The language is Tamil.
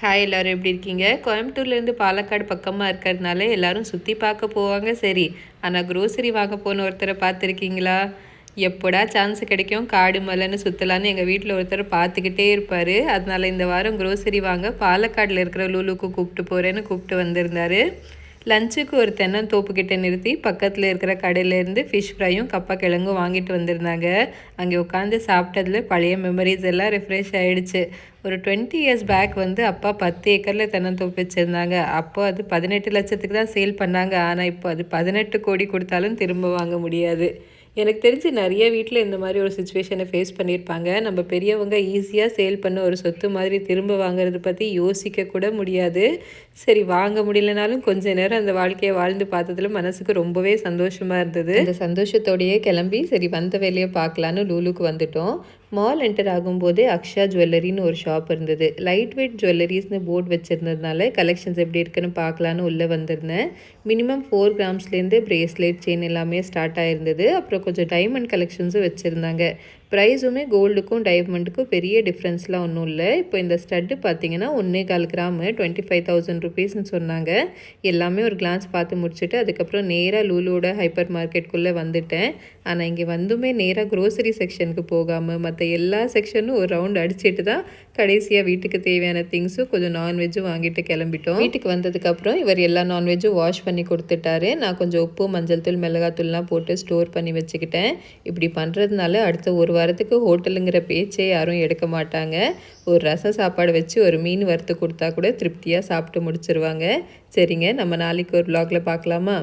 ஹாய் எல்லோரும் எப்படி இருக்கீங்க? கோயம்புத்தூர்லேருந்து பாலக்காடு பக்கமாக இருக்கிறதுனால எல்லாரும் சுற்றி பார்க்க போவாங்க சரி. ஆனால் க்ரோசரி வாங்க போன ஒருத்தரை பார்த்துருக்கீங்களா? எப்போடா சான்ஸ் கிடைக்கும் காடு மலைன்னு சுற்றலான்னு எங்கள் வீட்டில் ஒருத்தர் பார்த்துக்கிட்டே இருப்பார். அதனால் இந்த வாரம் க்ரோசரி வாங்க பாலக்காடில் இருக்கிற லூலுக்கு கூப்பிட்டு போகிறேன்னு கூப்பிட்டு வந்திருந்தார். லஞ்சுக்கு ஒரு தென்னந்தோப்புக்கிட்ட நிறுத்தி பக்கத்தில் இருக்கிற கடையிலேருந்து ஃபிஷ் ஃப்ரையும் கப்பா கிழங்கும் வாங்கிட்டு வந்திருந்தாங்க. அங்கே உட்காந்து சாப்பிட்டதில் பழைய மெமரிஸ் எல்லாம் ரெஃப்ரெஷ் ஆகிடுச்சு. ஒரு 20 இயர்ஸ் பேக் அப்பா 10 ஏக்கரில் தென்னந்தோப்பு வச்சுருந்தாங்க. அப்போ அது 18 லட்சத்துக்கு தான் சேல் பண்ணாங்க. ஆனால் இப்போ அது 18 கோடி கொடுத்தாலும் திரும்ப வாங்க முடியாது. எனக்கு தெரிஞ்சு நிறைய வீட்டில் இந்த மாதிரி ஒரு சுச்சுவேஷனை ஃபேஸ் பண்ணியிருப்பாங்க. நம்ம பெரியவங்க ஈஸியாக சேல் பண்ண ஒரு சொத்து மாதிரி திரும்ப வாங்குறது பற்றி யோசிக்க கூட முடியாது. சரி, வாங்க முடியலனாலும் கொஞ்ச நேரம் அந்த வாழ்க்கையை வாழ்ந்து பார்த்ததுல மனசுக்கு ரொம்பவே சந்தோஷமாக இருந்தது. அந்த சந்தோஷத்தோடையே கிளம்பி சரி வந்த வேலையை பார்க்கலான்னு லூலுக்கு வந்துட்டோம். மால் என்டர் ஆகும்போதே அக்ஷா ஜுவல்லரின்னு ஒரு ஷாப் இருந்தது. லைட் வெயிட் ஜுவல்லரிஸ்னு போர்டு வச்சுருந்ததுனால கலெக்ஷன்ஸ் எப்படி இருக்குன்னு பார்க்கலான்னு உள்ளே வந்திருந்தேன். மினிமம் 4 கிராம்ஸ்லேருந்து பிரேஸ்லெட் செயின் எல்லாமே ஸ்டார்ட் ஆகிருந்தது. அப்புறம் கொஞ்சம் டைமண்ட் கலெக்ஷன்ஸும் வச்சுருந்தாங்க. ப்ரைஸுமே கோல்டுக்கும் டைமண்டுக்கும் பெரிய டிஃப்ரென்ஸ்லாம் ஒன்றும் இல்லை. இப்போ இந்த ஸ்டட்டு பார்த்தீங்கன்னா 1.25 கிராமு 25,000 ருபீஸ்ன்னு சொன்னாங்க. எல்லாமே ஒரு கிளான்ஸ் பார்த்து முடிச்சுட்டு அதுக்கப்புறம் நேராக லூலோட ஹைப்பர் மார்க்கெட்டுக்குள்ளே வந்துட்டேன். ஆனால் இங்கே வந்துமே நேராக க்ரோசரி செக்ஷனுக்கு போகாமல் மற்ற எல்லா செக்ஷனும் ஒரு ரவுண்ட் அடிச்சுட்டு தான் கடைசியாக வீட்டுக்கு தேவையான திங்ஸும் கொஞ்சம் நான்வெஜ்ஜும் வாங்கிட்டு கிளம்பிட்டோம். வீட்டுக்கு வந்ததுக்கப்புறம் இவர் எல்லா நான்வெஜ்ஜும் வாஷ் பண்ணி கொடுத்துட்டாரு. நான் கொஞ்சம் உப்பு, மஞ்சள் தூள், மிளகாத்தூள்லாம் போட்டு ஸ்டோர் பண்ணி வச்சுக்கிட்டேன். இப்படி பண்ணுறதுனால அடுத்த ஒரு வாரத்துக்கு ஹோட்டலுங்கிற பேச்சே யாரும் எடுக்க மாட்டாங்க. ஒரு ரசம் சாப்பாடு வச்சு ஒரு மீன் வறுத்து கொடுத்தா கூட திருப்தியாக சாப்பிட்டு முடிச்சிருவாங்க. சரிங்க, நம்ம நாளைக்கு ஒரு vlogல பார்க்கலாமா?